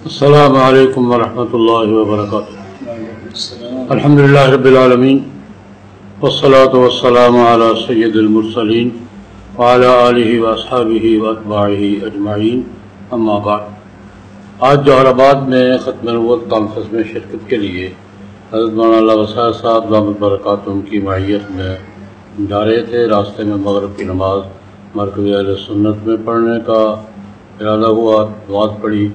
السلام علیکم ورحمۃ اللہ وبرکاتہ۔ الحمدللہ رب العالمین والصلاة والسلام علی سید المرسلین وعلی آلہ واصحابہ واتباعہ اجمعین، اما بعد۔ آج جوہر آباد میں ختم نبوت کانفرنس میں شرکت کے لیے حضرت مولانا اللہ وسعہ صاحب دامت برکاتہم کی معیت میں جا رہے تھے۔ راستے میں مغرب کی نماز مرکز اہل سنت میں پڑھنے کا ارادہ ہوا، نماز پڑھی،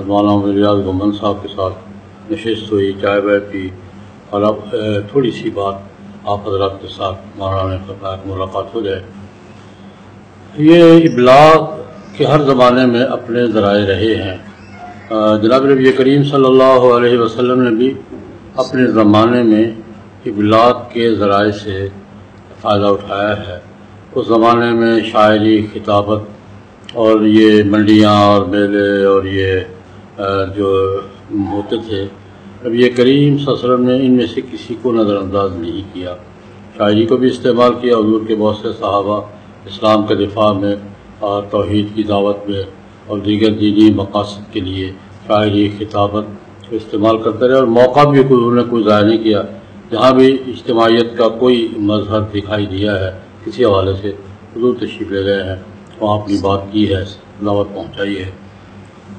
مولانا ریاض گمن صاحب کے ساتھ نشست ہوئی، چائے وائے پی، اور اب تھوڑی سی بات آپ حضرات کے ساتھ مولانا نے فرمایا کہ ملاقات ہو جائے۔ یہ ابلاغ کے ہر زمانے میں اپنے ذرائع رہے ہیں۔ جناب نبی کریم صلی اللہ علیہ وسلم نے بھی اپنے زمانے میں ابلاغ کے ذرائع سے فائدہ اٹھایا ہے۔ اس زمانے میں شاعری، خطابت اور یہ منڈیاں اور میلے اور یہ جو ہوتے تھے، نبی کریم صلی اللہ علیہ وسلم نے ان میں سے کسی کو نظر انداز نہیں کیا۔ شاعری کو بھی استعمال کیا، حضور کے بہت سے صحابہ اسلام کے دفاع میں اور توحید کی دعوت میں اور دیگر دینی مقاصد کے لیے شاعری، خطابت کو استعمال کرتے رہے، اور موقع بھی انہوں نے کوئی ضائع نہیں کیا۔ جہاں بھی اجتماعیت کا کوئی مظہر دکھائی دیا ہے کسی حوالے سے، حضور تشریف لے گئے ہیں، وہاں اپنی بات کی ہے، دعوت پہنچائی ہے۔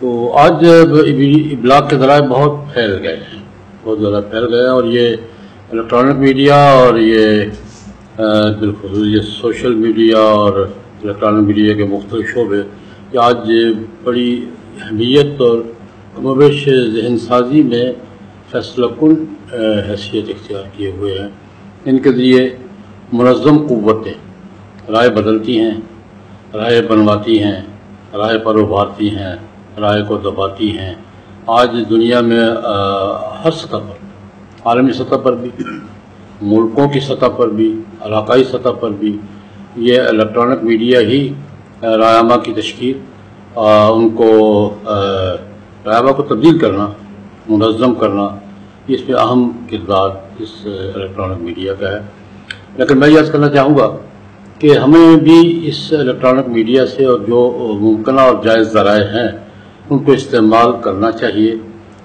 تو آج ابلاغ کے ذرائع بہت پھیل گئے ہیں، بہت زیادہ پھیل گئے ہیں، اور یہ الیکٹرانک میڈیا اور یہ بالخصوص یہ سوشل میڈیا اور الیکٹرانک میڈیا کے مختلف شعبے یہ آج بڑی اہمیت اور کم و بیش ذہن سازی میں فیصلہ کن حیثیت اختیار کیے ہوئے ہیں۔ ان کے ذریعے منظم قوتیں رائے بدلتی ہیں، رائے بنواتی ہیں، رائے پر ابھارتی ہیں، رائے کو دباتی ہیں۔ آج دنیا میں ہر سطح پر، عالمی سطح پر بھی، ملکوں کی سطح پر بھی، علاقائی سطح پر بھی یہ الیکٹرانک میڈیا ہی رائے کی تشکیل، ان کو رائے کو تبدیل کرنا، منظم کرنا، اس میں اہم کردار اس الیکٹرانک میڈیا کا ہے۔ لیکن میں یہ عرض کرنا چاہوں گا کہ ہمیں بھی اس الیکٹرانک میڈیا سے اور جو ممکنہ اور جائز ذرائع ہیں ان کو استعمال کرنا چاہیے،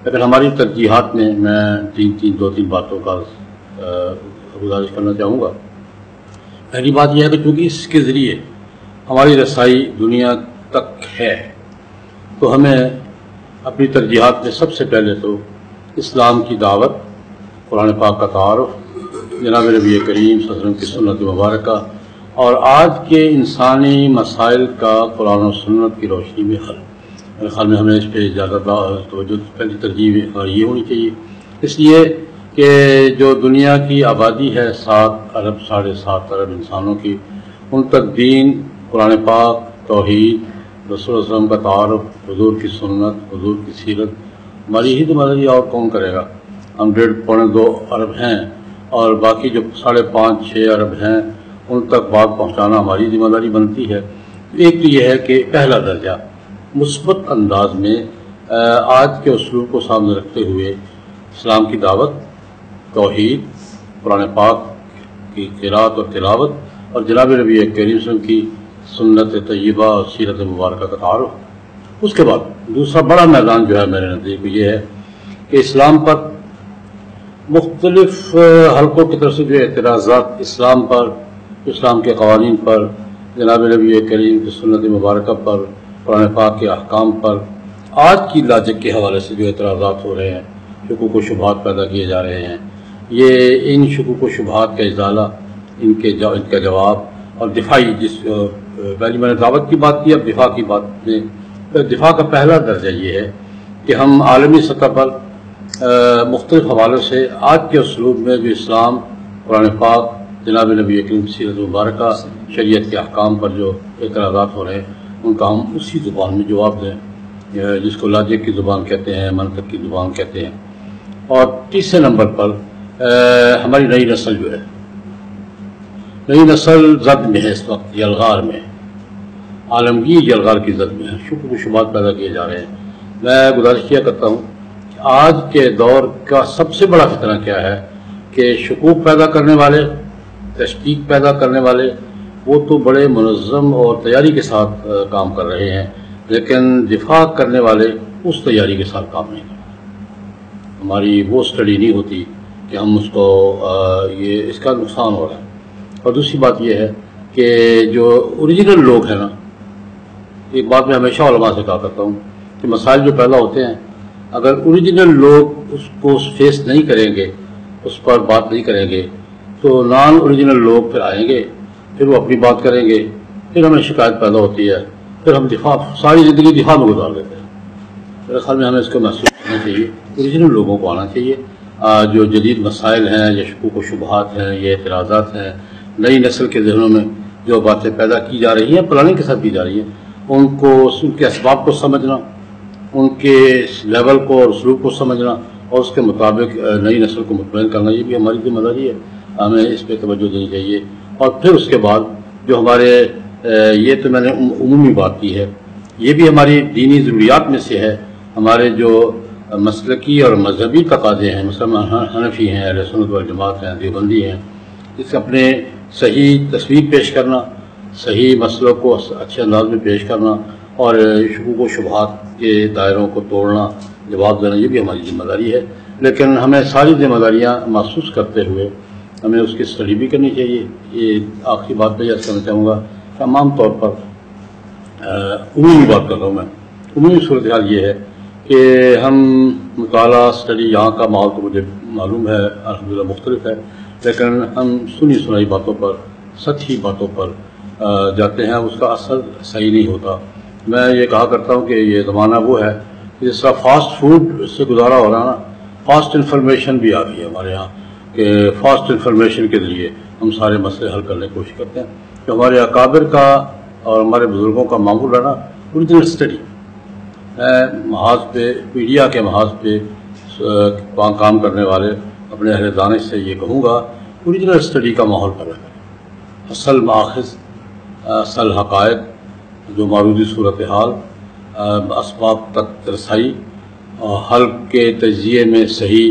لیکن ہماری ترجیحات میں دو تین باتوں کا گزارش کرنا چاہوں گا۔ پہلی بات یہ ہے کہ چونکہ اس کے ذریعے ہماری رسائی دنیا تک ہے، تو ہمیں اپنی ترجیحات میں سب سے پہلے تو اسلام کی دعوت، قرآن پاک کا تعارف، جناب نبی کریم صلی اللہ علیہ وسلم کی سنت مبارکہ اور آج کے انسانی مسائل کا قرآن و سنت کی روشنی میں حل۔ میرے خیال میں ہمیں اس پہ زیادہ توجہ، پہلی ترجیح یہ ہونی چاہیے، اس لیے کہ جو دنیا کی آبادی ہے 7 ارب 7.5 ارب انسانوں کی، ان تک دین، قرآن پاک، توحید، رسول اللہ علیہ وسلم کا تعارف، حضور کی سنت، حضور کی سیرت ہماری ہی ذمہ داری، اور کون کرے گا؟ ہم 1.5-2 ارب ہیں، اور باقی جو 5.5-6 ارب ہیں ان تک بات پہنچانا ہماری ذمہ داری بنتی ہے۔ ایک تو یہ ہے کہ پہلا درجہ مثبت انداز میں آج کے اسلوب کو سامنے رکھتے ہوئے اسلام کی دعوت، توحید، قرآن پاک کی قرأت اور تلاوت، اور جناب نبی کریم صلی اللہ علیہ وسلم کی سنت طیبہ اور سیرت مبارکہ کا تعارف۔ اس کے بعد دوسرا بڑا میدان جو ہے میرے نزدیک یہ ہے کہ اسلام پر مختلف حلقوں کی طرف سے جو اعتراضات اسلام پر، اسلام کے قوانین پر، جناب نبی کریم کی سنت مبارکہ پر، قرآن پاک کے احکام پر آج کی لاجک کے حوالے سے جو اعتراضات ہو رہے ہیں، شکوک و شبہات پیدا کیے جا رہے ہیں، یہ ان شکوک و شبہات کا ازالہ، ان کا جواب اور دفاعی، پہلی میں نے دعوت کی بات کی، اب دفاع کی بات میں دفاع کا پہلا درجہ یہ ہے کہ ہم عالمی سطح پر مختلف حوالوں سے آج کے اسلوب میں جو اسلام، قرآن پاک، جناب نبی کریم سیرت مبارکہ، شریعت کے احکام پر جو اعتراضات ہو رہے ہیں ان کا ہم اسی زبان میں جواب دیں، جس کو لاجک کی زبان کہتے ہیں، منطق کی زبان کہتے ہیں۔ اور تیسرے نمبر پر ہماری نئی نسل جو ہے، نئی نسل زد میں ہے اس وقت، یلغار میں، عالمگیر یلغار کی زد میں ہے، شکوک و شبہات پیدا کیے جا رہے ہیں۔ میں گزارش کیا کرتا ہوں کہ آج کے دور کا سب سے بڑا فتنہ کیا ہے کہ شکوک پیدا کرنے والے، تشکیک پیدا کرنے والے، وہ تو بڑے منظم اور تیاری کے ساتھ کام کر رہے ہیں، لیکن دفاع کرنے والے اس تیاری کے ساتھ کام نہیں کرتے. ہماری وہ اسٹڈی نہیں ہوتی کہ ہم اس کو یہ اس کا نقصان ہو رہا ہے. اور دوسری بات یہ ہے کہ جو اوریجنل لوگ ہیں نا، ایک بات میں ہمیشہ علماء سے کہا کرتا ہوں کہ مسائل جو پیدا ہوتے ہیں، اگر اوریجنل لوگ اس کو فیس نہیں کریں گے، اس پر بات نہیں کریں گے، تو نان اوریجنل لوگ پھر آئیں گے، پھر وہ اپنی بات کریں گے، پھر ہمیں شکایت پیدا ہوتی ہے، پھر ہم ساری زندگی دفاع میں گزار دیتے ہیں. میرے خیال میں ہمیں اس کو محسوس کرنا چاہیے، اوریجنل لوگوں کو آنا چاہیے. جو جدید مسائل ہیں، یا شکوک و شبہات ہیں، یہ اعتراضات ہیں، نئی نسل کے ذہنوں میں جو باتیں پیدا کی جا رہی ہیں، پلاننگ کے ساتھ کی جا رہی ہیں، ان کے اسباب کو سمجھنا، ان کے لیول کو اور اسلوب کو سمجھنا، اور اس کے مطابق نئی نسل کو مطمئن کرنا، یہ بھی ہماری ذمہ داری ہے. ہمیں اس پہ توجہ دینی چاہیے. اور پھر اس کے بعد جو ہمارے یہ تو میں نے عمومی بات کی ہے، یہ بھی ہماری دینی ضروریات میں سے ہے. ہمارے جو مسلکی اور مذہبی تقاضے ہیں، مثلا حنفی ہیں، اہل سنت والجماعت ہیں، دیوبندی ہیں، اس اپنے صحیح تصویر پیش کرنا، صحیح مسئلوں کو اچھے انداز میں پیش کرنا، اور شکوک و شبہات کے دائروں کو توڑنا، جواب دینا، یہ بھی ہماری ذمہ داری ہے. لیکن ہمیں ساری ذمہ داریاں محسوس کرتے ہوئے ہمیں اس کی اسٹڈی بھی کرنی چاہیے. یہ آخری بات میں یہ کرنا چاہوں گا کہ عام طور پر عمومی بات کر رہا ہوں میں، عمومی صورتحال یہ ہے کہ ہم مطالعہ اسٹڈی، یہاں کا ماحول تو مجھے معلوم ہے الحمدللہ مختلف ہے، لیکن ہم سنی سنائی باتوں پر، سطحی باتوں پر جاتے ہیں، اس کا اثر صحیح نہیں ہوتا. میں یہ کہا کرتا ہوں کہ یہ زمانہ وہ ہے جس طرح فاسٹ فوڈ سے گزارا ہو رہا ہے نا، فاسٹ انفارمیشن بھی آ رہی ہے ہمارے یہاں، کہ فاسٹ انفارمیشن کے ذریعے ہم سارے مسئلے حل کرنے کی کوشش کرتے ہیں. کہ ہمارے اکابر کا اور ہمارے بزرگوں کا معمول رہا اوریجنل اسٹڈی. محاذ پہ، میڈیا کے محاذ پہ کام کرنے والے اپنے اہل دانش سے یہ کہوں گا، اوریجنل اسٹڈی کا ماحول پیدا کریں. اصل ماخذ، اصل حقائق، جو موجودی صورتحال، اسباب تک رسائی، حل کے تجزیے میں صحیح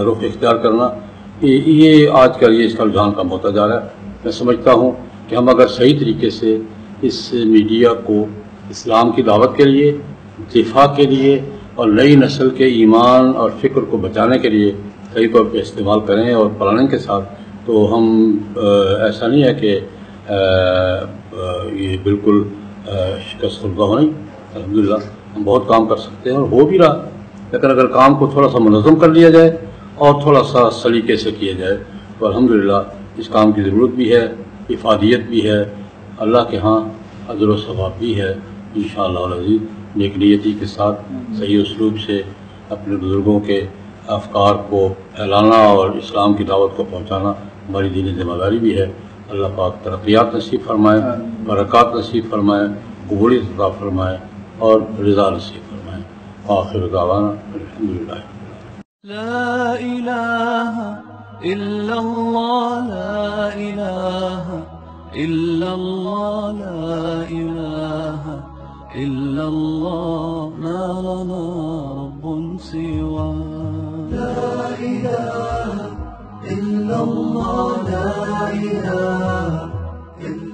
رخ اختیار کرنا، یہ آج کل اس کا رجحان کم ہوتا جا رہا ہے. میں سمجھتا ہوں کہ ہم اگر صحیح طریقے سے اس میڈیا کو اسلام کی دعوت کے لیے، دفاع کے لیے، اور نئی نسل کے ایمان اور فکر کو بچانے کے لیے صحیح طور پہ استعمال کریں اور پلاننگ کے ساتھ، تو ہم ایسا نہیں ہے کہ یہ بالکل شکست خوردہ ہو. نہیں، الحمدللہ ہم بہت کام کر سکتے ہیں اور ہو بھی رہا. لیکن اگر کام کو تھوڑا سا منظم کر لیا جائے اور تھوڑا سا سلیقے سے کیا جائے تو الحمدللہ اس کام کی ضرورت بھی ہے، افادیت بھی ہے، اللہ کے ہاں اجر و ثواب بھی ہے انشاءاللہ العزیز. نیک نیتی کے ساتھ صحیح اسلوب سے اپنے بزرگوں کے افکار کو پھیلانا اور اسلام کی دعوت کو پہنچانا ہماری دینی ذمہ داری بھی ہے. اللہ پاک ترقیات نصیب فرمائے، برکات نصیب فرمائے، قبولیت عطا فرمائے اور رضا نصیب فرمائے. آخر دعوانا الحمدللہ. لا إله إلا الله، لا إله إلا الله، لا إله إلا الله، ما لنا رب سوى. لا إله إلا الله، لا إله إلا